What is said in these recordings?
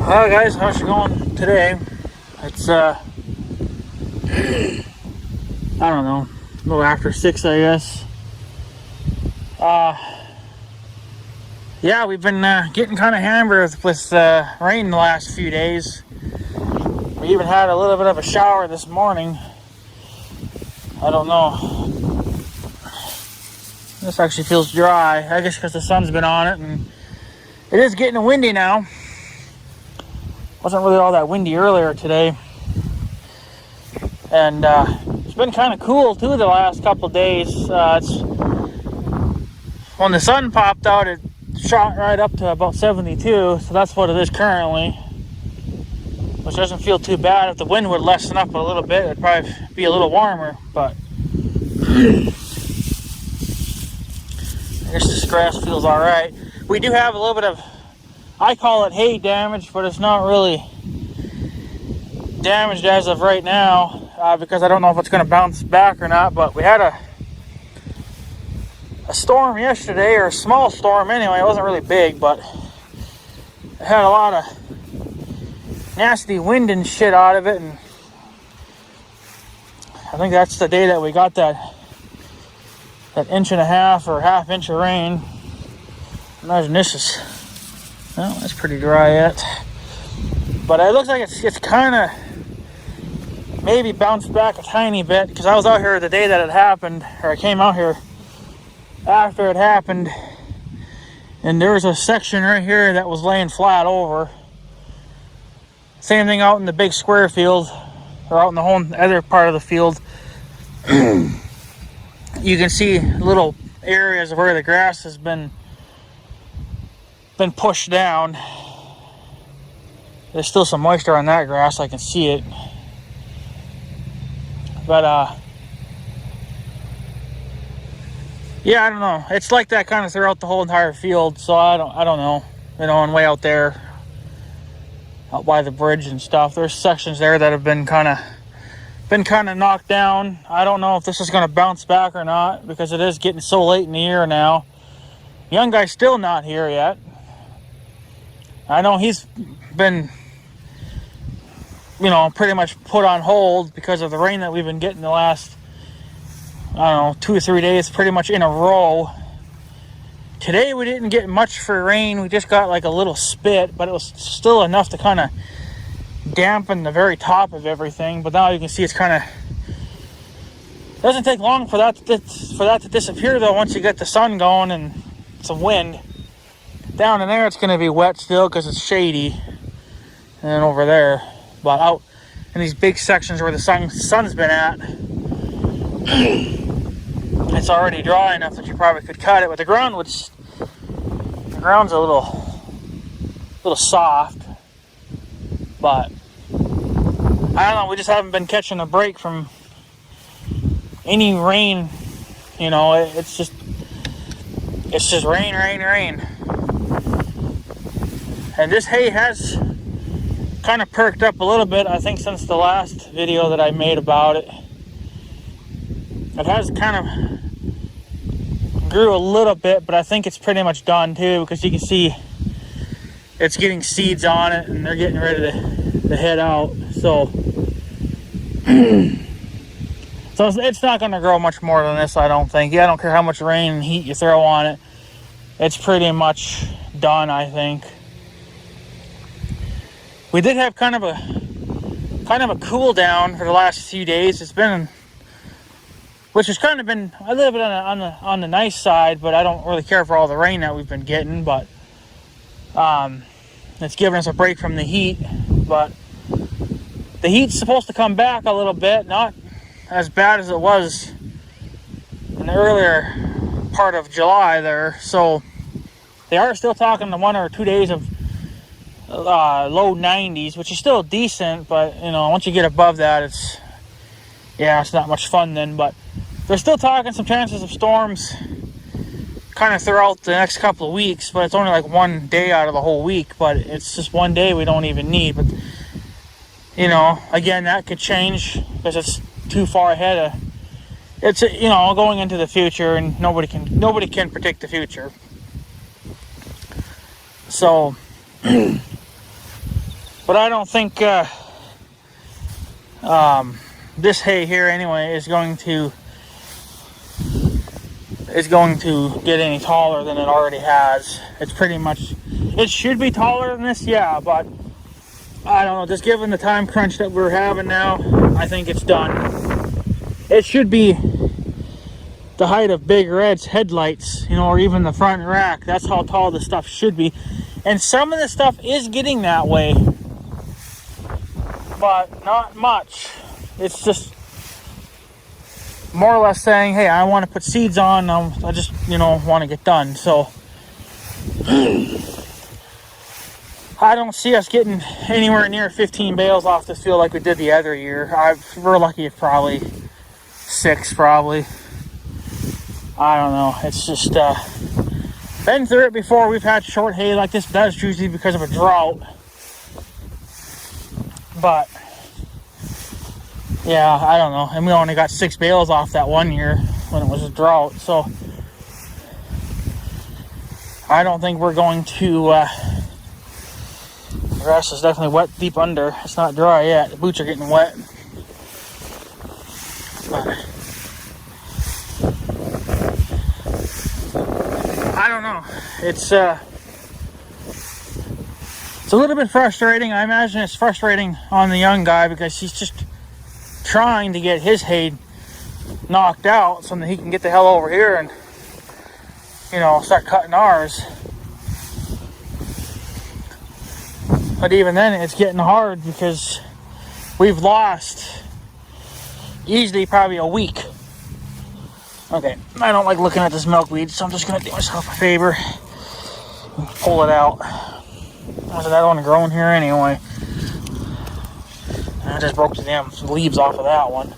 Well, guys, how's it going today? It's I don't know, a little after 6, I guess. Yeah, we've been getting kind of hammered with rain the last few days. We even had a little bit of a shower this morning. I don't know. This actually feels dry. I guess because the sun's been on it, and it is getting windy now. Wasn't really all that windy earlier today. And it's been kind of cool too the last couple days. When the sun popped out, it shot right up to about 72, so that's what it is currently, which doesn't feel too bad. If the wind would lessen up a little bit, it'd probably be a little warmer, but I guess this grass feels all right. We do have a little bit of, I call it hay damage, but it's not really damaged as of right now, because I don't know if it's going to bounce back or not. But we had a storm yesterday, or a small storm anyway. It wasn't really big, but it had a lot of nasty wind and shit out of it. And I think that's the day that we got that inch and a half or half inch of rain. Imagine this is, well, that's pretty dry yet. But it looks like it's kind of maybe bounced back a tiny bit, because I was out here the day that it happened, or I came out here after it happened, and there was a section right here that was laying flat over. Same thing out in the big square field, or out in the whole other part of the field. You can see little areas where the grass has been pushed down. There's still some moisture on that grass, I can see it. But yeah, I don't know. It's like that kind of throughout the whole entire field, so I don't know. You know, and way out there, out by the bridge and stuff, there's sections there that have been kind of knocked down. I don't know if this is going to bounce back or not, because it is getting so late in the year now. Young guy's still not here yet. I know he's been, you know, pretty much put on hold because of the rain that we've been getting the last, I don't know, 2 or 3 days pretty much in a row. Today we didn't get much for rain. We just got like a little spit, but it was still enough to kind of dampen the very top of everything. But now you can see it's kind of, doesn't take long for that to disappear though, once you get the sun going and some wind. Down in there it's going to be wet still because it's shady, and then over there, but out in these big sections where the sun's been at, it's already dry enough that you probably could cut it. But the ground's a little soft, but I don't know, we just haven't been catching a break from any rain. You know, it's just rain. And this hay has kind of perked up a little bit, I think, since the last video that I made about it. It has kind of grew a little bit, but I think it's pretty much done too, because you can see it's getting seeds on it and they're getting ready to head out. So it's not going to grow much more than this, I don't think. Yeah, I don't care how much rain and heat you throw on it. It's pretty much done, I think. We did have kind of a cool down for the last few days. It's been, which has kind of been a little bit on the nice side, but I don't really care for all the rain that we've been getting. But it's giving us a break from the heat. But the heat's supposed to come back a little bit, not as bad as it was in the earlier part of July there. So they are still talking to 1 or 2 days of low 90s, which is still decent, but you know, once you get above that, it's not much fun then. But they're still talking some chances of storms kind of throughout the next couple of weeks, but it's only like 1 day out of the whole week. But it's just 1 day we don't even need. But you know, again, that could change because it's too far ahead of, it's, you know, going into the future, and nobody can predict the future. So But I don't think this hay here anyway is going to get any taller than it already has. It's pretty much, it should be taller than this, yeah, but I don't know, just given the time crunch that we're having now, I think it's done. It should be the height of Big Red's headlights, you know, or even the front rack. That's how tall this stuff should be. And some of the stuff is getting that way, but not much. It's just more or less saying, hey, I want to put seeds on, I just, you know, want to get done. So I don't see us getting anywhere near 15 bales off this field like we did the other year. We're lucky it's probably 6, probably. I don't know. It's just been through it before. We've had short hay like this, but that's usually because of a drought. But yeah, I don't know. And we only got 6 bales off that one year when it was a drought. So I don't think we're going to. The grass is definitely wet deep under. It's not dry yet. The boots are getting wet. But I don't know. It's a little bit frustrating. I imagine it's frustrating on the young guy because he's just trying to get his hay knocked out so that he can get the hell over here and, you know, start cutting ours. But even then, it's getting hard because we've lost easily probably a week. Okay, I don't like looking at this milkweed, so I'm just going to do myself a favor and pull it out. There's another one growing here anyway. I just broke the damn leaves off of that one.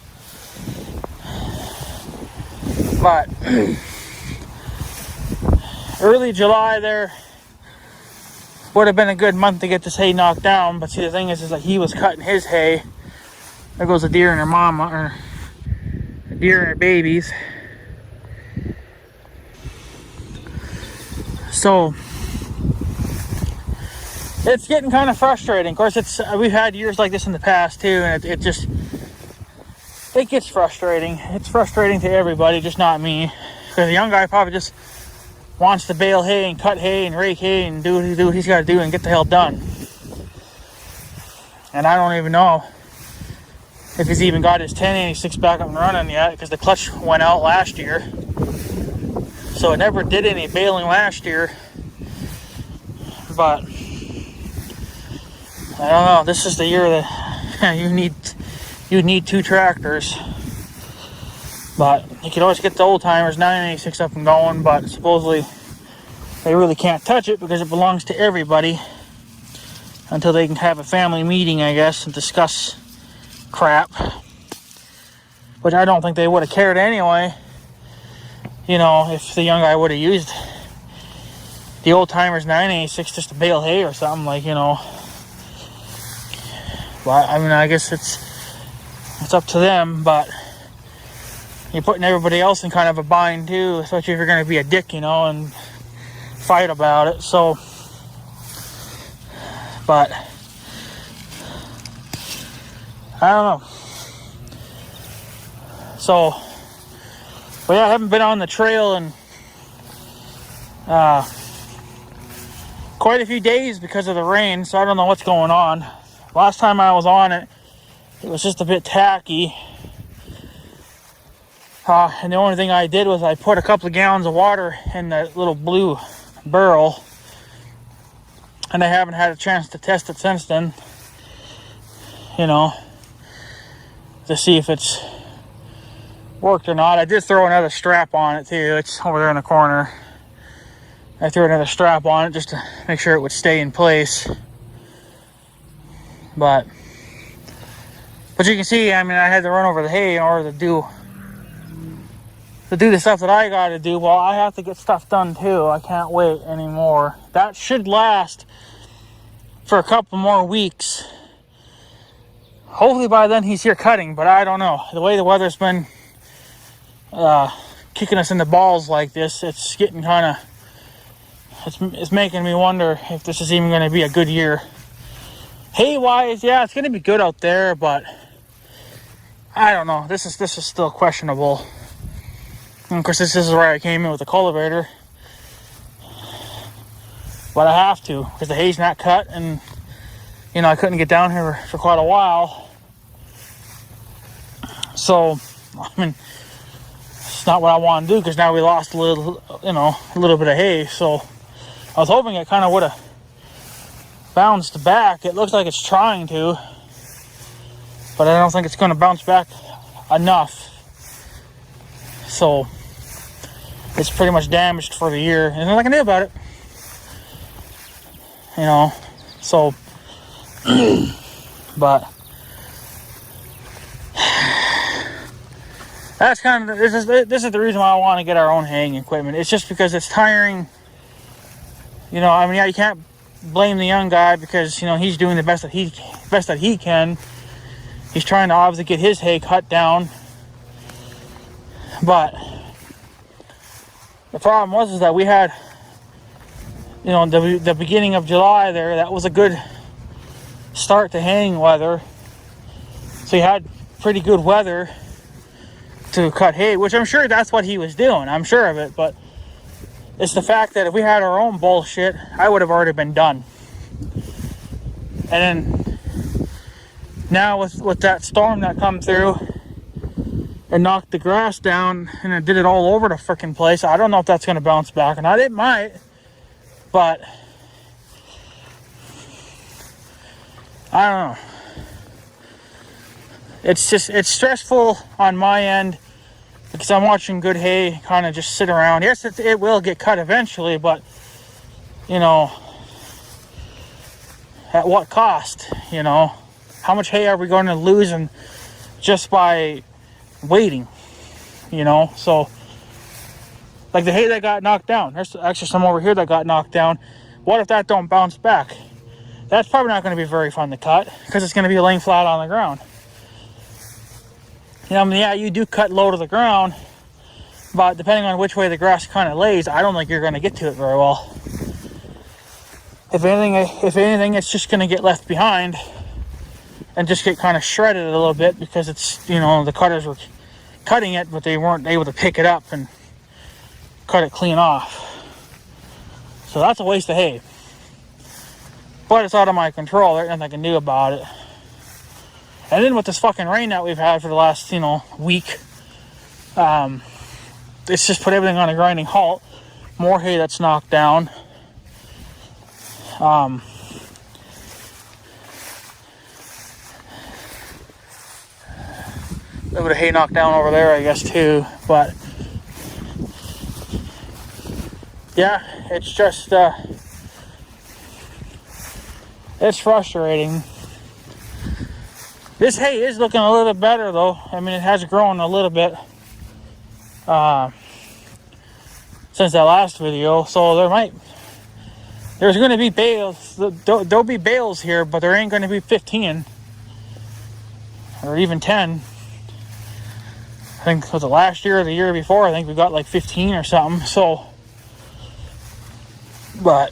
But early July there would have been a good month to get this hay knocked down. But see, the thing is that he was cutting his hay. There goes a deer and her mama, or a deer and her babies. So it's getting kind of frustrating. Of course, we've had years like this in the past too, and it gets frustrating. It's frustrating to everybody, just not me. Because the young guy probably just wants to bale hay and cut hay and rake hay and do what he's got to do and get the hell done. And I don't even know if he's even got his 1086 back up and running yet, because the clutch went out last year. So it never did any baling last year. But I don't know, this is the year that you need 2 tractors. But you can always get the old timers 986 up and going, but supposedly they really can't touch it because it belongs to everybody until they can have a family meeting, I guess, and discuss crap. Which I don't think they would have cared anyway. You know, if the young guy would have used the old timers 986 just to bale hay or something, like, you know. But I mean, I guess it's up to them, but you're putting everybody else in kind of a bind too, especially if you're going to be a dick, you know, and fight about it. So, but I don't know. So, but yeah, I haven't been on the trail in quite a few days because of the rain, so I don't know what's going on. Last time I was on it, it was just a bit tacky. And the only thing I did was I put a couple of gallons of water in that little blue barrel. And I haven't had a chance to test it since then. You know, to see if it's worked or not. I did throw another strap on it too. It's over there in the corner. I threw another strap on it just to make sure it would stay in place. But you can see, I mean, I had to run over the hay in order to do the stuff that I got to do. Well, I have to get stuff done too. I can't wait anymore. That should last for a couple more weeks. Hopefully by then he's here cutting, but I don't know. The way the weather's been kicking us in the balls like this, it's getting kind of, it's making me wonder if this is even going to be a good year Hay wise, yeah, it's gonna be good out there, but I don't know. This is still questionable. And of course, this is where I came in with the cultivator, but I have to because the hay's not cut, and you know I couldn't get down here for quite a while. So, I mean, it's not what I want to do because now we lost a little bit of hay. So I was hoping it kind of would have bounced back. It looks like it's trying to, but I don't think it's going to bounce back enough. So it's pretty much damaged for the year, and there's nothing I can do about it. You know, so, but that's kind of, this is the reason why I want to get our own haying equipment. It's just because it's tiring. You know, I mean, yeah, you can't blame the young guy because, you know, he's doing the best that he can. He's trying to obviously get his hay cut down. But the problem was that we had, you know, the beginning of July there, that was a good start to haying weather. So you had pretty good weather to cut hay, which I'm sure that's what he was doing. I'm sure of it, but it's the fact that if we had our own bullshit, I would have already been done. And then now with that storm that come through and knocked the grass down and it did it all over the freaking place, I don't know if that's going to bounce back or not. It might, but I don't know. It's stressful on my end because I'm watching good hay kind of just sit around. Yes, it will get cut eventually, but, you know, at what cost? You know, how much hay are we going to lose just by waiting? You know, so like the hay that got knocked down. There's actually some over here that got knocked down. What if that don't bounce back? That's probably not going to be very fun to cut because it's going to be laying flat on the ground. You know, I mean, yeah, you do cut low to the ground, but depending on which way the grass kind of lays, I don't think you're going to get to it very well. If anything, it's just going to get left behind and just get kind of shredded a little bit because it's, you know, the cutters were cutting it, but they weren't able to pick it up and cut it clean off. So that's a waste of hay. But it's out of my control. There's nothing I can do about it. And then with this fucking rain that we've had for the last, you know, week, it's just put everything on a grinding halt. More hay that's knocked down. A little bit of hay knocked down over there, I guess, too. But yeah, it's just it's frustrating. This hay is looking a little better, though. I mean, it has grown a little bit since that last video. So there's going to be bales. There'll be bales here, but there ain't going to be 15 or even 10. I think was it last year or the year before? I think we got like 15 or something. So, but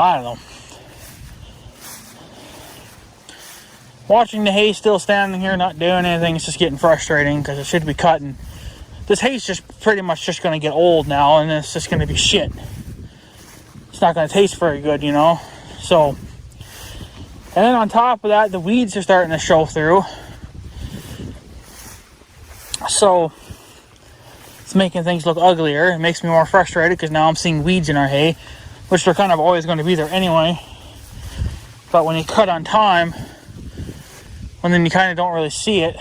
I don't know. Watching the hay still standing here, not doing anything, it's just getting frustrating because it should be cutting. This hay's just pretty much just going to get old now, and it's just going to be shit. It's not going to taste very good, you know. So, and then on top of that, the weeds are starting to show through. So, it's making things look uglier. It makes me more frustrated because now I'm seeing weeds in our hay, which they're kind of always going to be there anyway. But when you cut on time, and then you kind of don't really see it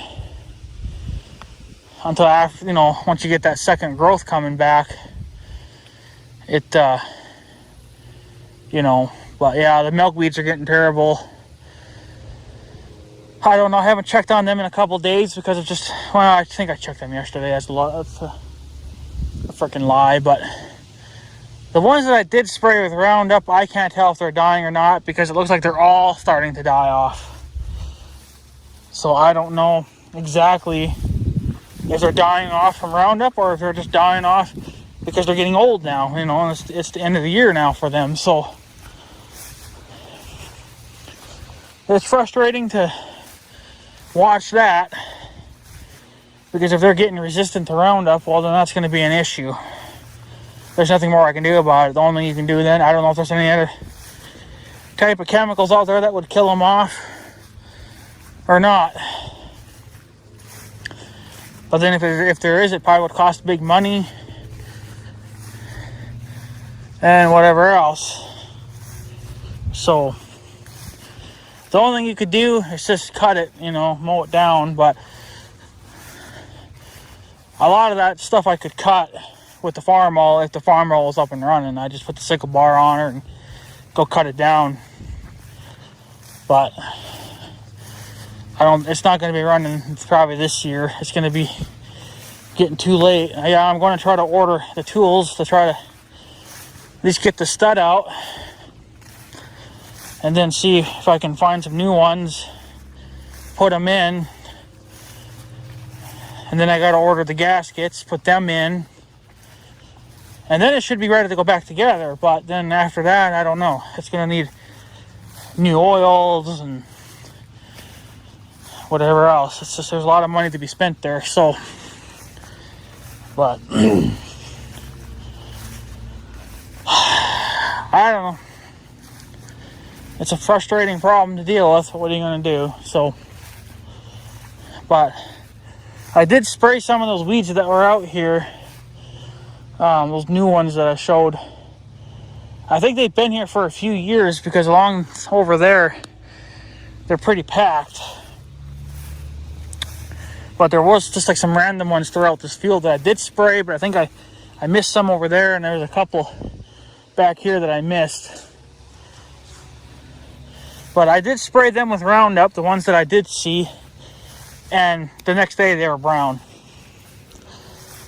until after, you know, once you get that second growth coming back, it, you know, but yeah, the milkweeds are getting terrible. I don't know, I haven't checked on them in a couple days because of just, well, I think I checked them yesterday. That's a freaking lie, but the ones that I did spray with Roundup, I can't tell if they're dying or not because it looks like they're all starting to die off. So I don't know exactly if they're dying off from Roundup or if they're just dying off because they're getting old now, you know, and it's the end of the year now for them. So it's frustrating to watch that, because if they're getting resistant to Roundup, well, then that's going to be an issue. There's nothing more I can do about it. The only thing you can do then, I don't know if there's any other type of chemicals out there that would kill them off or not. But then if there is, it probably would cost big money and whatever else. So the only thing you could do is just cut it, you know, mow it down. But a lot of that stuff I could cut with the farm roll if the farm roll is up and running. I just put the sickle bar on her and go cut it down. But it's not going to be running probably this year. It's going to be getting too late. Yeah, I'm going to try to order the tools to try to at least get the stud out, and then see if I can find some new ones, put them in, and then I got to order the gaskets, put them in, and then it should be ready to go back together. But then after that, I don't know. It's going to need new oils and whatever else. It's just, there's a lot of money to be spent there. So, but I don't know. It's a frustrating problem to deal with. What are you going to do? So, but I did spray some of those weeds that were out here. Those new ones that I showed. I think they've been here for a few years, because along over there, they're pretty packed. But there was just like some random ones throughout this field that I did spray, but I think I missed some over there, and there's a couple back here that I missed. But I did spray them with Roundup, the ones that I did see, and the next day they were brown.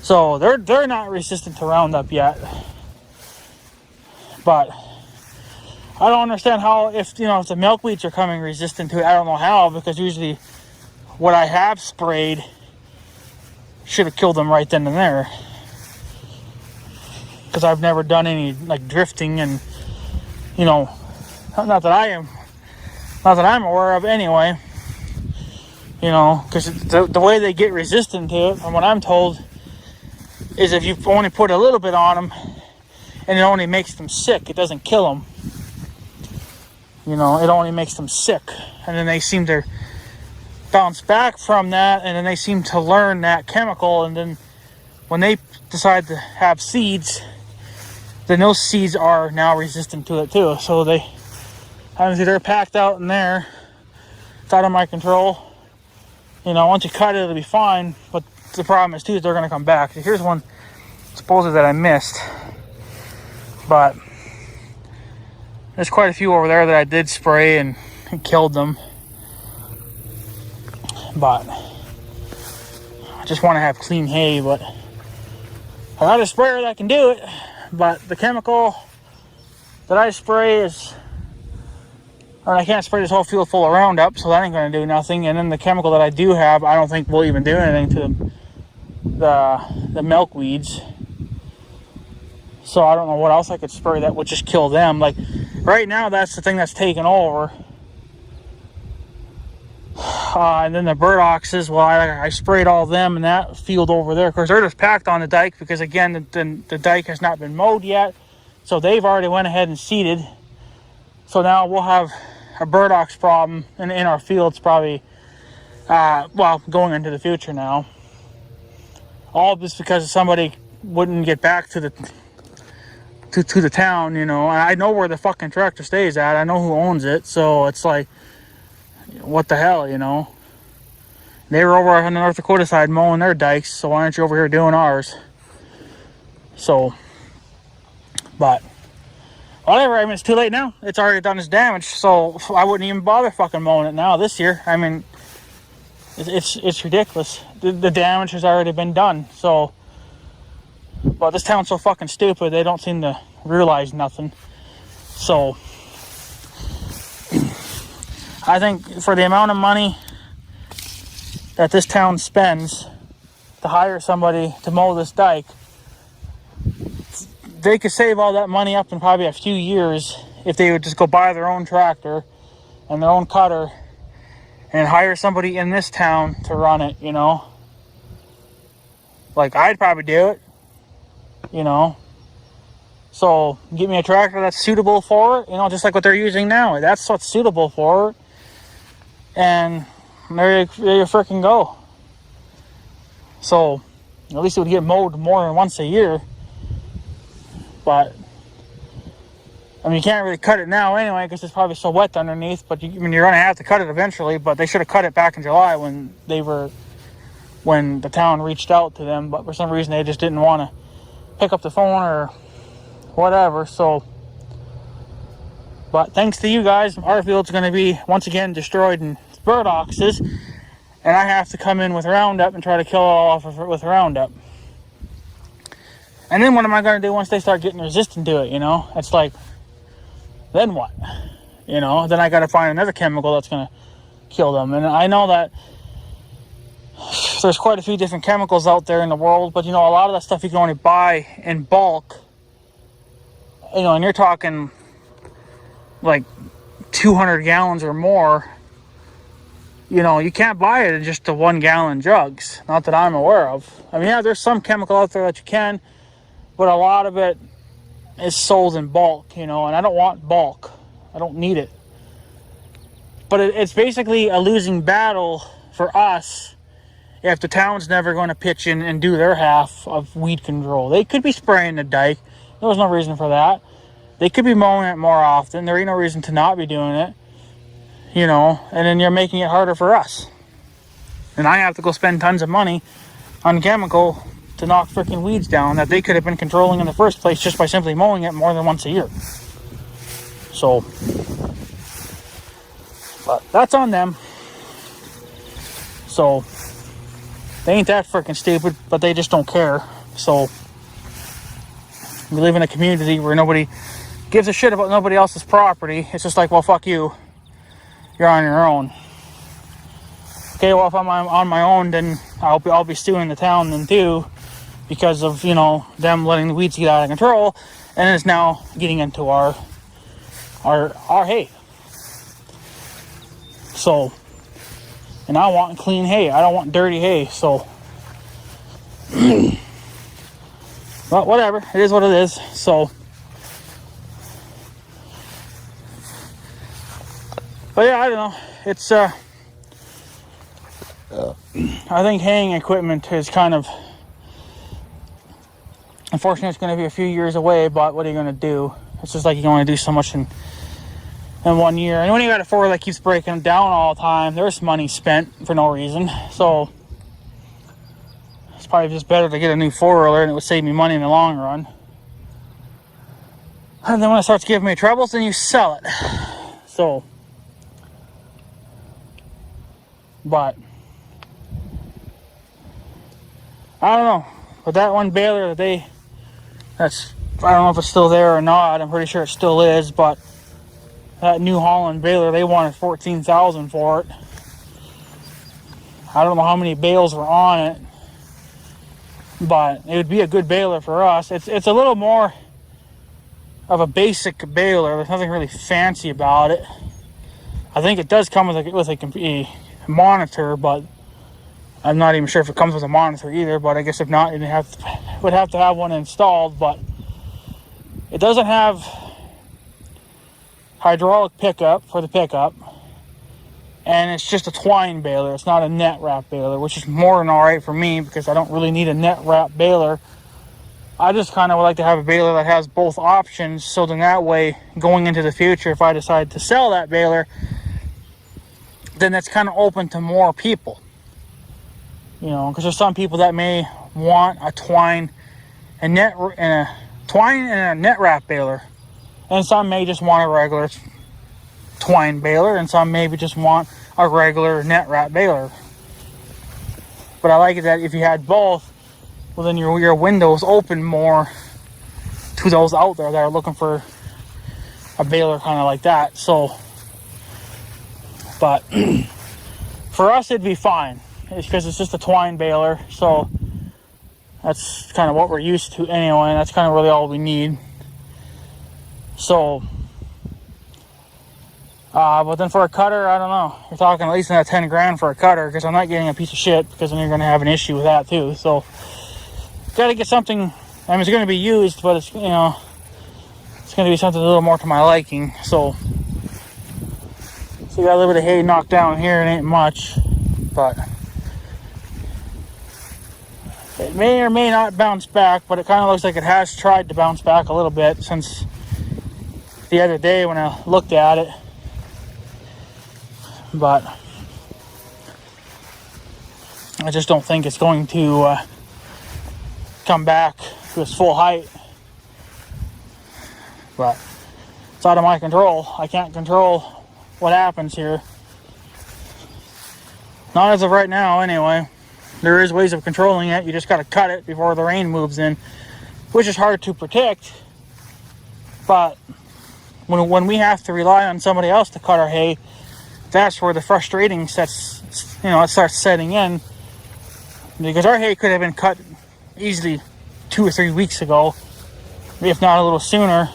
So they're not resistant to Roundup yet. But I don't understand how, if the milkweeds are coming resistant to it, I don't know how, because usually what I have sprayed should have killed them right then and there. Because I've never done any like drifting, and not that I'm aware of anyway. Because the way they get resistant to it, from what I'm told, is if you only put a little bit on them, and it only makes them sick. It doesn't kill them. It only makes them sick, and then they seem to bounce back from that, and then they seem to learn that chemical, and then when they decide to have seeds, then those seeds are now resistant to it too. So obviously they're packed out in there. It's out of my control. Once you cut it, it'll be fine. But the problem is too, they're going to come back. So here's one supposedly that I missed. But there's quite a few over there that I did spray and killed them. But I just want to have clean hay. But I got a sprayer that can do it. But the chemical that I spray I can't spray this whole field full of Roundup, so that ain't going to do nothing. And then the chemical that I do have, I don't think will even do anything to the milkweeds. So I don't know what else I could spray that would just kill them. Like right now, that's the thing that's taken over. And then the burdocks, well, I sprayed all of them in that field over there. Of course, they're just packed on the dike because, again, the dike has not been mowed yet. So they've already went ahead and seeded. So now we'll have a burdocks problem in our fields probably, going into the future now. All just because somebody wouldn't get back to the town, I know where the fucking tractor stays at. I know who owns it. So it's like, what the hell, They were over on the North Dakota side mowing their dikes, so why aren't you over here doing ours? So, but whatever, it's too late now. It's already done its damage, so I wouldn't even bother fucking mowing it now this year. It's ridiculous. The damage has already been done, so. But this town's so fucking stupid, they don't seem to realize nothing. So, I think for the amount of money that this town spends to hire somebody to mow this dike, they could save all that money up in probably a few years if they would just go buy their own tractor and their own cutter and hire somebody in this town to run it, you know. Like, I'd probably do it, you know. So, get me a tractor that's suitable for it, you know, just like what they're using now. That's what's suitable for it. And there you freaking go. So, at least it would get mowed more than once a year. But, I mean, you can't really cut it now anyway because it's probably so wet underneath. But you're going to have to cut it eventually. But they should have cut it back in July when the town reached out to them. But for some reason, they just didn't want to pick up the phone or whatever. So, but thanks to you guys, our field's going to be once again destroyed in burdocks, and I have to come in with Roundup and try to kill it all off with Roundup. And then what am I going to do once they start getting resistant to it, you know? It's like, then what? You know, then I got to find another chemical that's going to kill them. And I know that there's quite a few different chemicals out there in the world, but, you know, a lot of that stuff you can only buy in bulk. You know, and you're talking like 200 gallons or more. You know, you can't buy it in just the 1 gallon jugs. Not that I'm aware of. I mean, yeah, there's some chemical out there that you can, but a lot of it is sold in bulk, you know, and I don't want bulk. I don't need it. But it's basically a losing battle for us if the town's never going to pitch in and do their half of weed control. They could be spraying the dike. There's no reason for that. They could be mowing it more often. There ain't no reason to not be doing it. You know, and then you're making it harder for us. And I have to go spend tons of money on chemical to knock freaking weeds down that they could have been controlling in the first place just by simply mowing it more than once a year. So, but that's on them. So, they ain't that freaking stupid, but they just don't care. So, we live in a community where nobody gives a shit about nobody else's property. It's just like, well, fuck you. You're on your own. Okay, well, if I'm on my own, then I'll be suing the town then too, because of, you know, them letting the weeds get out of control, and it's now getting into our hay. So, and I want clean hay. I don't want dirty hay. So, but whatever. It is what it is. So. But yeah, I don't know. It's, I think haying equipment is kind of, unfortunately, it's going to be a few years away, but what are you going to do? It's just like you can only do so much in 1 year. And when you got a four-wheeler that keeps breaking down all the time, there's money spent for no reason. So, it's probably just better to get a new four-wheeler, and it would save me money in the long run. And then when it starts giving me troubles, then you sell it. So, but I don't know. But that one baler I don't know if it's still there or not. I'm pretty sure it still is. But that New Holland baler, they wanted $14,000 for it. I don't know how many bales were on it, but it would be a good baler for us. It's a little more of a basic baler. There's nothing really fancy about it. I think it does come with a monitor, but I'm not even sure if it comes with a monitor either. But I guess if not, you'd would have to have one installed. But it doesn't have hydraulic pickup for the pickup, and it's just a twine baler. It's not a net wrap baler, which is more than all right for me because I don't really need a net wrap baler. I just kind of would like to have a baler that has both options, so then that way, going into the future, if I decide to sell that baler, then that's kind of open to more people. You know, because there's some people that may want a twine and a net wrap baler, and some may just want a regular twine baler, and some maybe just want a regular net wrap baler. But I like it that if you had both, well, then your windows open more to those out there that are looking for a baler kind of like that. So, but for us, it'd be fine. It's because it's just a twine baler. So, That's kind of what we're used to anyway. That's kind of really all we need. So, but then for a cutter, I don't know. You're talking at least 10 grand for a cutter, because I'm not getting a piece of shit, because then you're going to have an issue with that too. So, got to get something. I mean, it's going to be used, but it's, you know, it's going to be something a little more to my liking. So we got a little bit of hay knocked down here. It ain't much, but it may or may not bounce back, but it kind of looks like it has tried to bounce back a little bit since the other day when I looked at it. But I just don't think it's going to come back to its full height. But it's out of my control. I can't control what happens here. Not as of right now, anyway. There is ways of controlling it. You just got to cut it before the rain moves in, which is hard to predict. But when we have to rely on somebody else to cut our hay, that's where the frustrating sets, you know, it starts setting in. Because our hay could have been cut easily 2 or 3 weeks ago, if not a little sooner,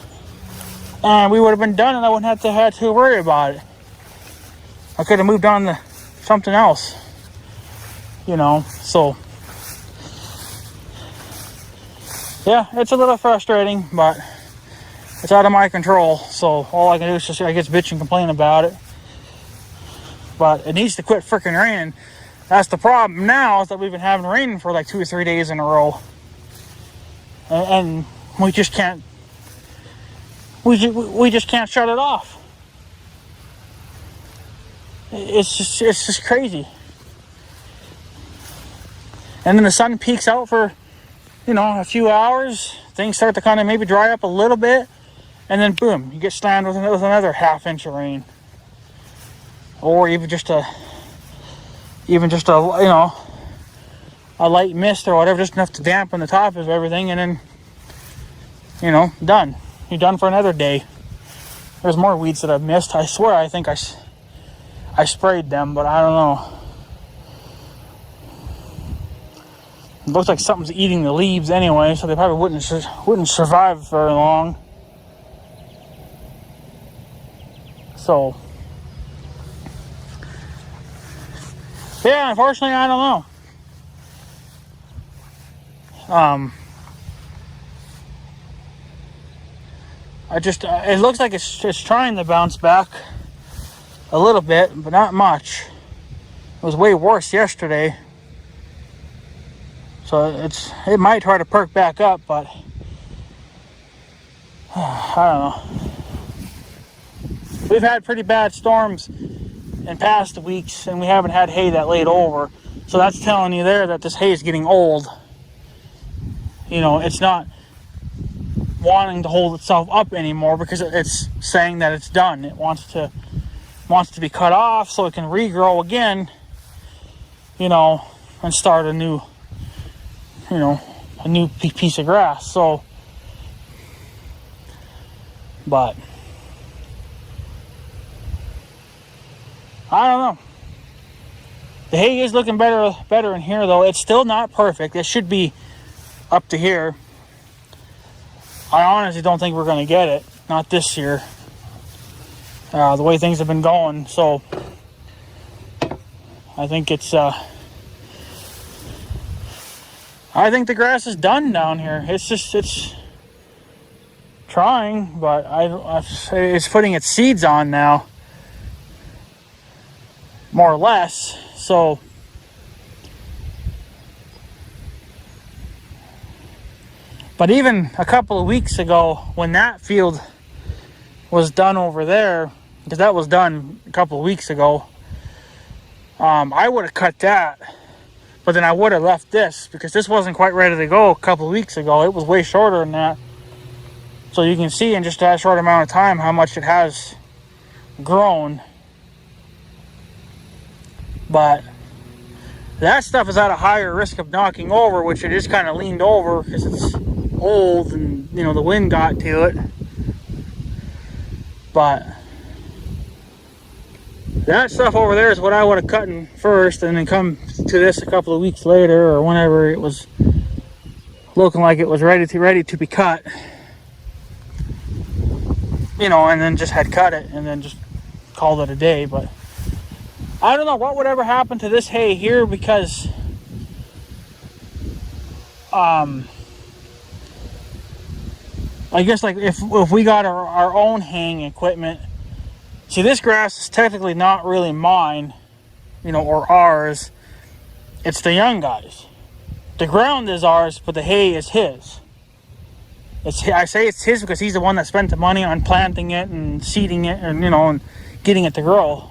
and we would have been done, and I wouldn't have to worry about it. I could have moved on to something else, you know. So yeah, it's a little frustrating, but it's out of my control. So all I can do is just, I guess, bitch and complain about it. But it needs to quit freaking raining. That's the problem now, is that we've been having rain for like 2 or 3 days in a row, and we just can't. We just can't shut it off. It's just crazy. And then the sun peaks out for, you know, a few hours. Things start to kind of maybe dry up a little bit, and then boom, you get slammed with another half inch of rain, or even just a you know, a light mist or whatever, just enough to dampen the top of everything, and then, you know, done. You're done for another day. There's more weeds that I've missed. I swear, I think I sprayed them, but I don't know. It looks like something's eating the leaves anyway, so they probably wouldn't survive very long. So yeah, unfortunately, I don't know. It looks like it's trying to bounce back a little bit, but not much. It was way worse yesterday. So it might try to perk back up, but I don't know. We've had pretty bad storms in past weeks, and we haven't had hay that laid over. So that's telling you there that this hay is getting old. You know, it's not wanting to hold itself up anymore, because it's saying that it's done. It wants to be cut off so it can regrow again, you know, and start a new piece of grass. So, but I don't know. The hay is looking better in here, though. It's still not perfect. It should be up to here. I honestly don't think we're going to get it. Not this year. The way things have been going. So, I think I think the grass is done down here. It's trying, but it's putting its seeds on now, more or less. So but even a couple of weeks ago, when that field was done over there, because that was done a couple of weeks ago, I would have cut that, but then I would have left this, because this wasn't quite ready to go a couple of weeks ago. It was way shorter than that. So you can see in just that short amount of time how much it has grown. But that stuff is at a higher risk of knocking over, which it is kind of leaned over because it's old and, you know, the wind got to it. But that stuff over there is what I would have cut in first, and then come to this a couple of weeks later, or whenever it was looking like it was ready to be cut, you know, and then just had cut it and then just called it a day. But I don't know what would ever happen to this hay here, because I guess like if we got our own haying equipment. See, this grass is technically not really mine, you know, or ours. It's the young guys. The ground is ours, but the hay is his. I say it's his because he's the one that spent the money on planting it and seeding it, and, you know, and getting it to grow.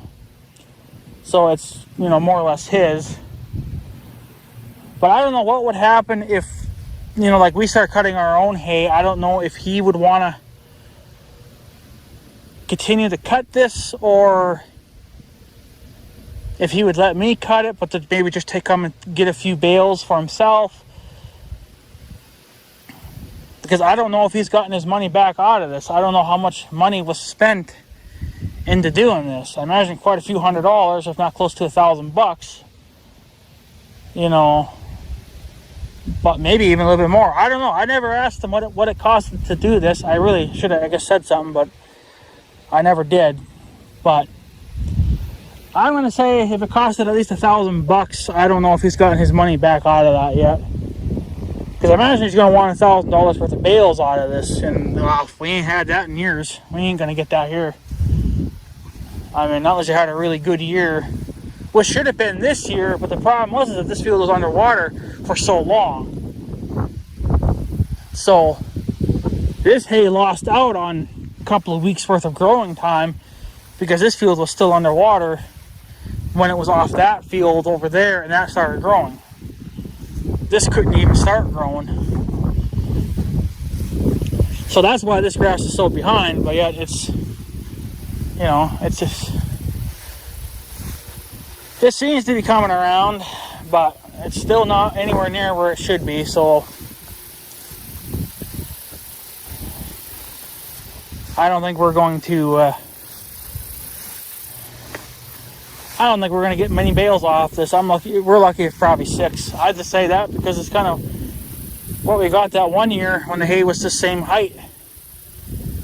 So it's, you know, more or less his. But I don't know what would happen if, you know, like we start cutting our own hay. I don't know if he would want to continue to cut this, or if he would let me cut it, but to maybe just come and get a few bales for himself. Because I don't know if he's gotten his money back out of this. I don't know how much money was spent into doing this. I imagine quite a few $100s, if not close to $1,000, you know, but maybe even a little bit more. I don't know. I never asked him what it cost to do this. I really should have, I guess, said something, but I never did. But I'm going to say if it costed at least $1,000, I don't know if he's gotten his money back out of that yet. Because I imagine he's going to want $1,000 worth of bales out of this. And well, we ain't had that in years. We ain't going to get that here. I mean, not unless you had a really good year, which should have been this year. But the problem was that this field was underwater for so long. So this hay lost out on a couple of weeks worth of growing time, because this field was still underwater when it was off that field over there, and that started growing. This couldn't even start growing. So that's why this grass is so behind, but yet it's, you know, it's just, it seems to be coming around, but it's still not anywhere near where it should be. So I don't think we're going to get many bales off this. We're lucky if probably 6. I'd just say that because it's kind of what we got that one year when the hay was the same height.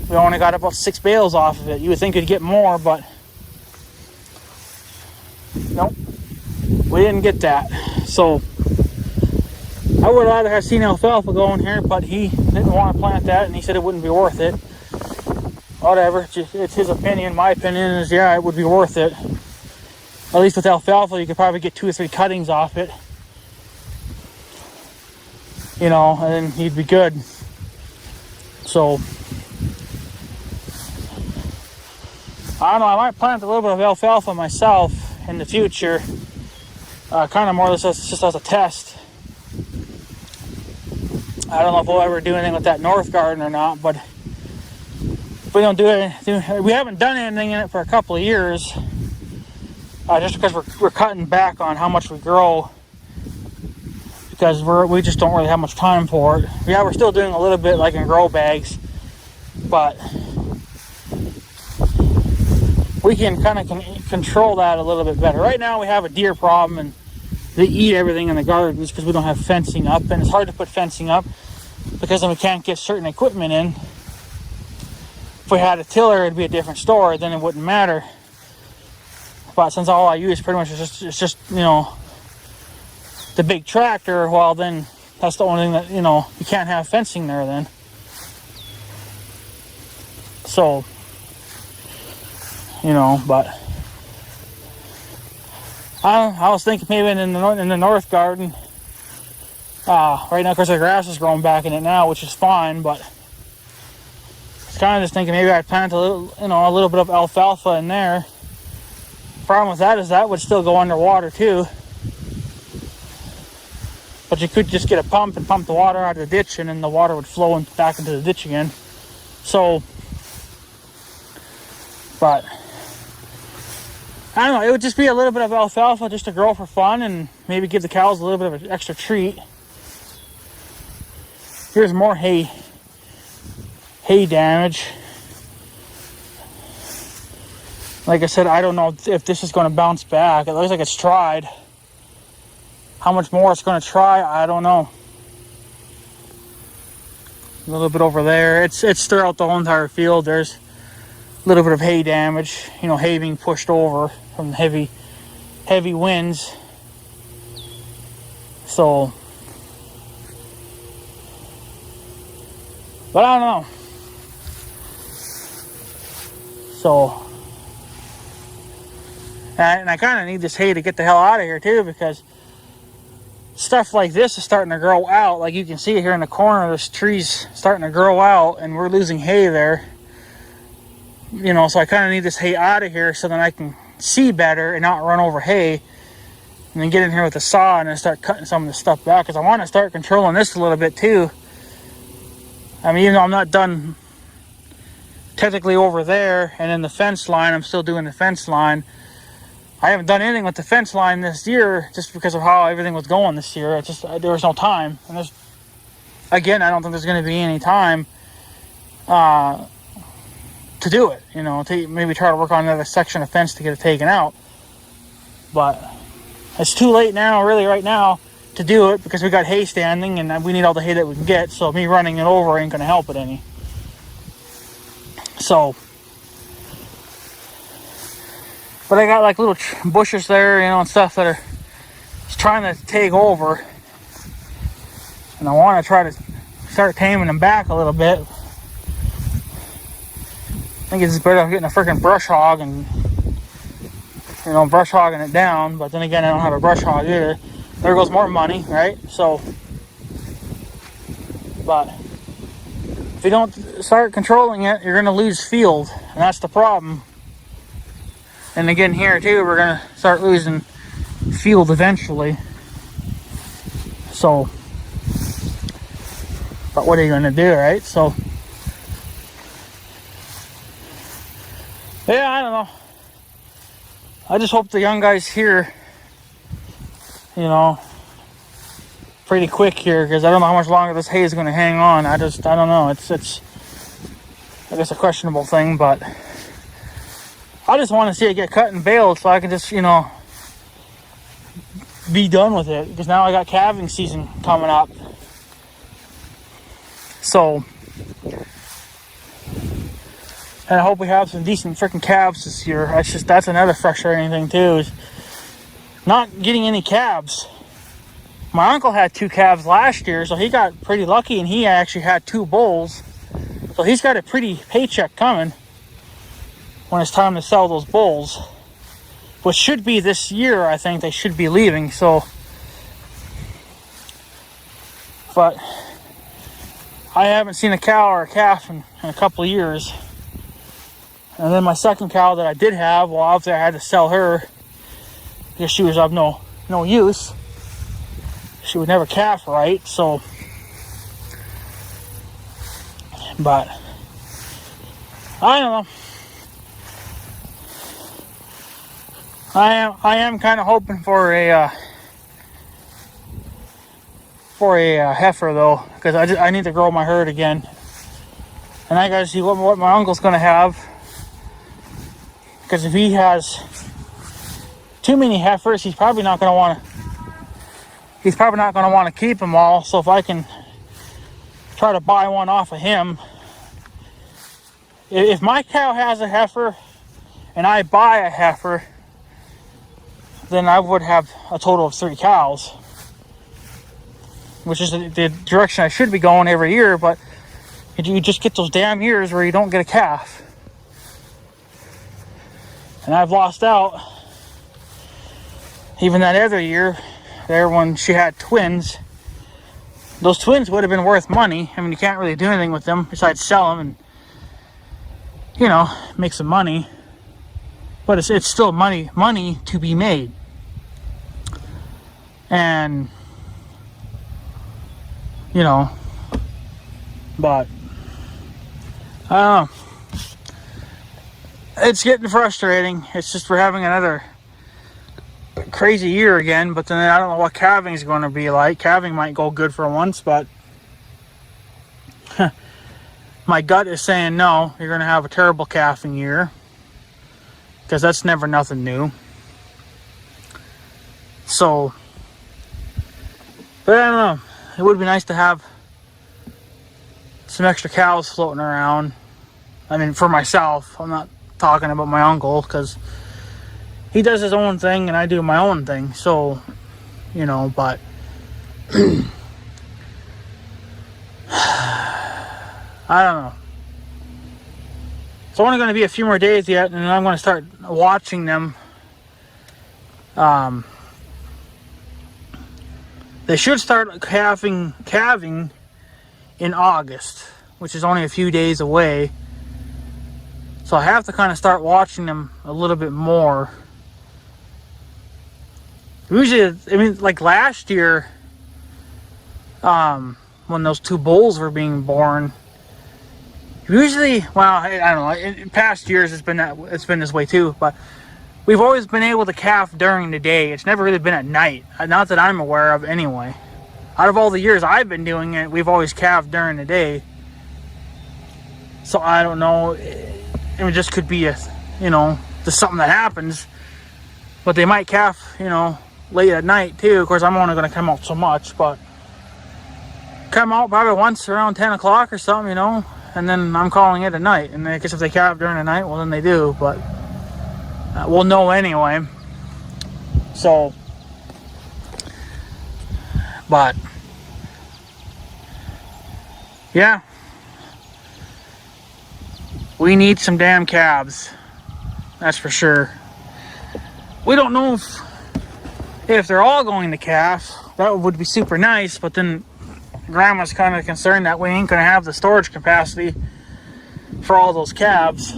We only got about 6 bales off of it. You would think you'd get more, but nope, we didn't get that. So I would rather have seen alfalfa going here, but he didn't want to plant that, and he said it wouldn't be worth it. Whatever, it's his opinion. My opinion is, yeah, it would be worth it. At least with alfalfa, you could probably get 2 or 3 cuttings off it, you know, and then you'd be good. So I don't know, I might plant a little bit of alfalfa myself in the future, kind of more or less just as a test. I don't know if we'll ever do anything with that north garden or not, but if we don't do it, we haven't done anything in it for a couple of years, just because we're cutting back on how much we grow, because we just don't really have much time for it. Yeah, we're still doing a little bit like in grow bags, but we can kind of control that a little bit better. Right now we have a deer problem, and they eat everything in the gardens because we don't have fencing up, and it's hard to put fencing up because then we can't get certain equipment in. If we had a tiller, it'd be a different story, then it wouldn't matter. But since all I use pretty much is just, you know, the big tractor, well, then that's the only thing that, you know, you can't have fencing there then. So, you know, but I was thinking maybe in the north garden. Right now, of course, the grass is growing back in it now, which is fine, but it's kind of just thinking maybe I'd plant a little bit of alfalfa in there. Problem with that is that would still go underwater too, but you could just get a pump and pump the water out of the ditch, and then the water would flow back into the ditch again. So, but I don't know, it would just be a little bit of alfalfa just to grow for fun, and maybe give the cows a little bit of an extra treat. Here's more hay damage. Like I said, I don't know if this is going to bounce back. It looks like it's tried. How much more it's going to try, I don't know. a little bit over there. It's throughout the whole entire field. There's a little bit of hay damage, you know, hay being pushed over from heavy winds. So, but I don't know. So, and I kind of need this hay to get the hell out of here too, because stuff like this is starting to grow out. Like you can see here in the corner, this tree's starting to grow out, and we're losing hay there. You know, so I kind of need this hay out of here so that I can see better and not run over hay. And then get in here with a saw and then start cutting some of this stuff back, because I want to start controlling this a little bit too. I mean, even though I'm not done technically over there and in the fence line, I'm still doing the fence line. I haven't done anything with the fence line this year just because of how everything was going this year. It just, there was no time. And again, I don't think there's going to be any time to do it. You know, to maybe try to work on another section of fence to get it taken out. But it's too late now, really, right now, to do it, because we got hay standing and we need all the hay that we can get. So me running it over ain't going to help it any. So, but I got like little bushes there, you know, and stuff that are just trying to take over. And I want to try to start taming them back a little bit. I think it's better getting a freaking brush hog and, you know, brush hogging it down. But then again, I don't have a brush hog either. There goes more money, right? So, but if you don't start controlling it, you're going to lose field. And that's the problem. And again, here too, we're going to start losing field eventually. So, but what are you going to do, right? So, yeah, I don't know. I just hope the young guys here, you know, pretty quick here, because I don't know how much longer this hay is going to hang on. I don't know. It's I guess a questionable thing, but I just want to see it get cut and baled so I can just, you know, be done with it, because now I got calving season coming up. So, and I hope we have some decent freaking calves this year. That's another frustrating thing too, is not getting any calves. My uncle had 2 calves last year, so he got pretty lucky, and he actually had 2 bulls. So he's got a pretty paycheck coming when it's time to sell those bulls, which should be this year. I think they should be leaving. So, but I haven't seen a cow or a calf in a couple of years. And then my second cow that I did have, well, obviously I had to sell her because she was of no use. She would never calf right. So, but I don't know. I am kind of hoping for a heifer though, because I need to grow my herd again, and I gotta see what my uncle's gonna have, because if he has too many heifers, he's probably not gonna want to keep them all. So if I can try to buy one off of him, if my cow has a heifer and I buy a heifer, then I would have a total of 3 cows, which is the direction I should be going every year. But you just get those damn years where you don't get a calf. And I've lost out. Even that other year there, when she had twins, those twins would have been worth money. I mean, you can't really do anything with them besides sell them and, you know, make some money. But it's still money to be made. And, you know, but I don't know. It's getting frustrating. It's just we're having another crazy year again, but then I don't know what calving is going to be like. Calving might go good for once, but my gut is saying no, you're going to have a terrible calving year, because that's never nothing new. So, but I don't know. It would be nice to have some extra cows floating around. I mean, for myself. I'm not talking about my uncle, because he does his own thing and I do my own thing. So, you know, but I don't know. It's only going to be a few more days yet, and then I'm going to start watching them. They should start calving in August, which is only a few days away. So I have to kind of start watching them a little bit more. Usually, I mean, like last year, when those two bulls were being born, usually, well, I don't know. In past years, it's been this way too. But we've always been able to calf during the day. It's never really been at night, not that I'm aware of, anyway. Out of all the years I've been doing it, we've always calved during the day. So I don't know. It just could be just something that happens. But they might calf, late at night too. Of course, I'm only going to come out so much, but come out probably once around 10 o'clock or something, and then I'm calling it a night. And I guess if they calve during the night, well, then they do, but we'll know anyway. So, but yeah, we need some damn calves, that's for sure. We don't know if they're all going to calf. That would be super nice, but then Grandma's kind of concerned that we ain't going to have the storage capacity for all those calves.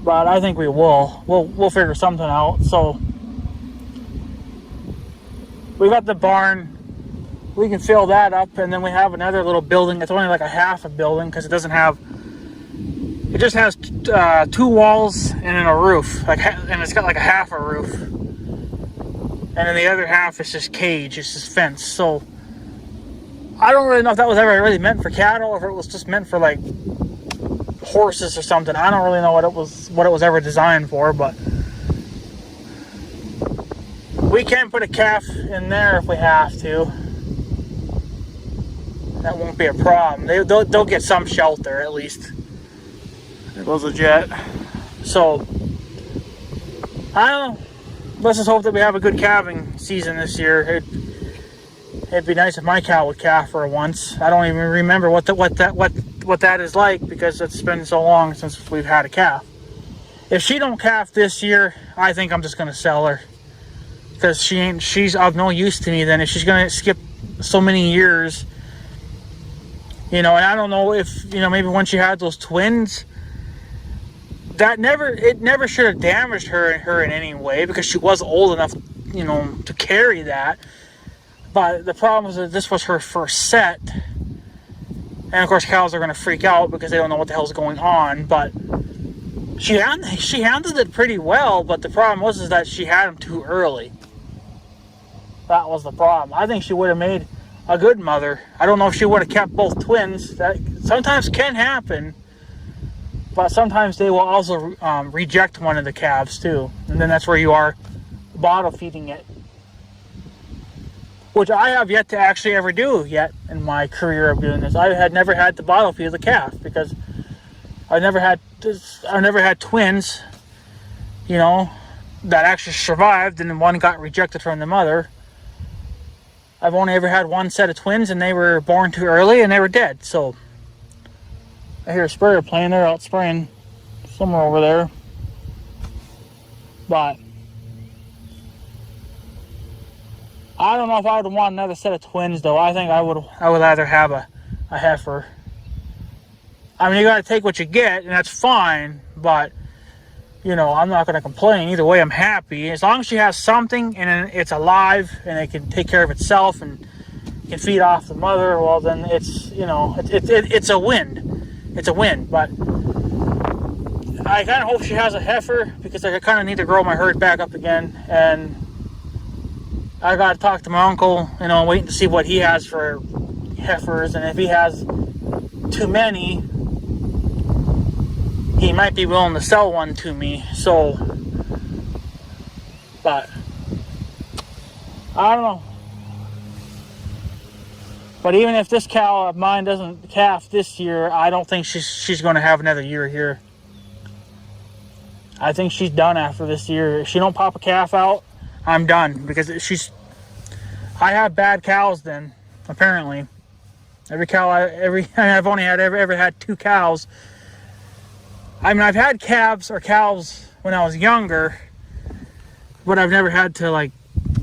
But I think we will. We'll figure something out. So we got the barn. We can fill that up, and then we have another little building. It's only like a half a building because it doesn't have. It just has two walls and then a roof, and it's got like a half a roof. And then the other half is just cage. It's just fence. So I don't really know if that was ever really meant for cattle, or if it was just meant for like horses or something. I don't really know what it was ever designed for, but we can put a calf in there if we have to. That won't be a problem. They'll get some shelter at least. There goes a jet. So I don't know. Let's just hope that we have a good calving season this year. It'd be nice if my cow would calf for once. I don't even remember what that is like, because it's been so long since we've had a calf. If she don't calf this year, I think I'm just gonna sell her, because she's of no use to me then if she's gonna skip so many years. And I don't know if maybe when she had those twins, it never should have damaged her in any way, because she was old enough to carry that. But the problem is that this was her first set. And of course cows are going to freak out because they don't know what the hell's going on. But she handled it pretty well, but the problem was that she had them too early. That was the problem. I think she would have made a good mother. I don't know if she would have kept both twins. That sometimes can happen. But sometimes they will also reject one of the calves too. And then that's where you are bottle feeding it. Which I have yet to actually ever do yet in my career of doing this. I had never had to bottle feed the calf, because I've never had twins, that actually survived, and then one got rejected from the mother. I've only ever had one set of twins, and they were born too early, and they were dead. So I hear a sprayer plane. They're out spraying somewhere over there. But I don't know if I would want another set of twins, though. I think I would rather have a heifer. I mean, you got to take what you get, and that's fine. But I'm not going to complain. Either way, I'm happy. As long as she has something and it's alive and it can take care of itself and can feed off the mother, well, then it's it's a win. It's a win. But I kind of hope she has a heifer, because I kind of need to grow my herd back up again. And I got to talk to my uncle, waiting to see what he has for heifers. And if he has too many, he might be willing to sell one to me. So, but I don't know. But even if this cow of mine doesn't calf this year, I don't think she's going to have another year here. I think she's done after this year. If she don't pop a calf out, I'm done, because I have bad cows then, apparently. I've only ever had 2 cows. I mean, I've had calves or cows when I was younger, but I've never had to like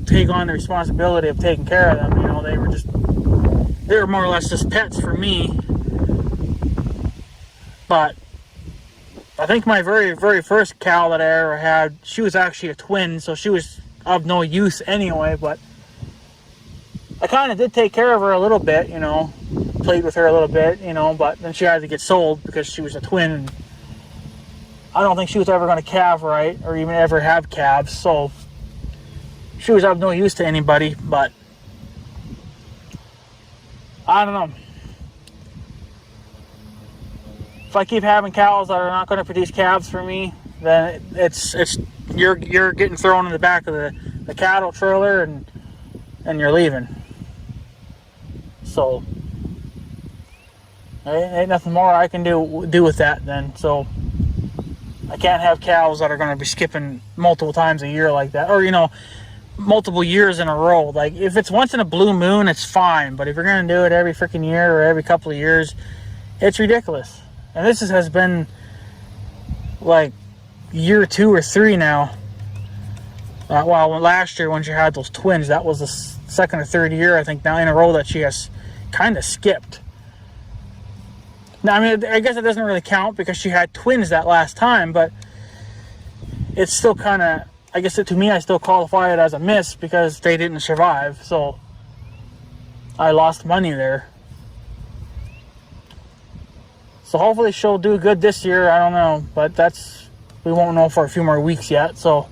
take on the responsibility of taking care of them. You know, they were more or less just pets for me. But I think my very, very first cow that I ever had, she was actually a twin, so she was of no use anyway, but I kind of did take care of her a little bit, you know, played with her a little bit, you know, but then she had to get sold because she was a twin, and I don't think she was ever going to calve right, or even ever have calves, so she was of no use to anybody. But I don't know. If I keep having cows that are not going to produce calves for me, then you're getting thrown in the back of the cattle trailer and you're leaving. So ain't nothing more I can do with that then. So I can't have cows that are going to be skipping multiple times a year like that, or you know, multiple years in a row. Like if it's once in a blue moon, it's fine, but if you're going to do it every freaking year or every couple of years, it's ridiculous. And this has been like year 2 or 3 now. Well, last year when she had those twins, that was the second or third year, I think, now in a row that she has kind of skipped. Now, I mean, I guess it doesn't really count because she had twins that last time, but it's still kind of, I guess to me, I still qualify it as a miss because they didn't survive. So I lost money there. So hopefully she'll do good this year. I don't know, but we won't know for a few more weeks yet. So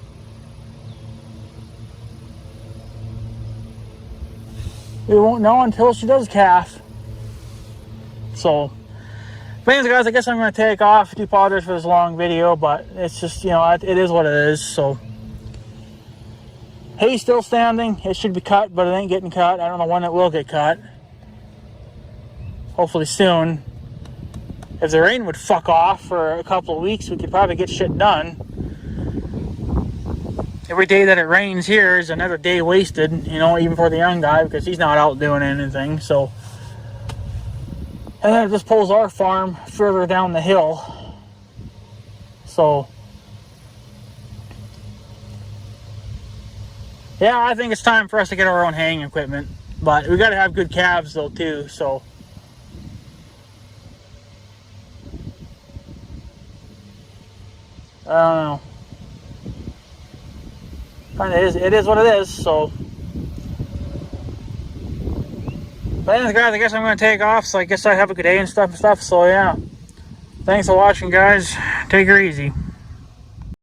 we won't know until she does calf. So, but anyways, guys, I guess I'm going to take off. I do apologize for this long video, but it's just, you know, it is what it is. So hay's still standing. It should be cut, but it ain't getting cut. I don't know when it will get cut. Hopefully soon. If the rain would fuck off for a couple of weeks, we could probably get shit done. Every day that it rains here is another day wasted, you know, even for the young guy, because he's not out doing anything. So, and then it just pulls our farm further down the hill. So, yeah, I think it's time for us to get our own haying equipment. But we got to have good calves though too. So. I don't know. Kind of it is what it is, so. But anyways, guys, I guess I'm going to take off, so I guess I have a good day and stuff, so yeah. Thanks for watching, guys. Take her easy.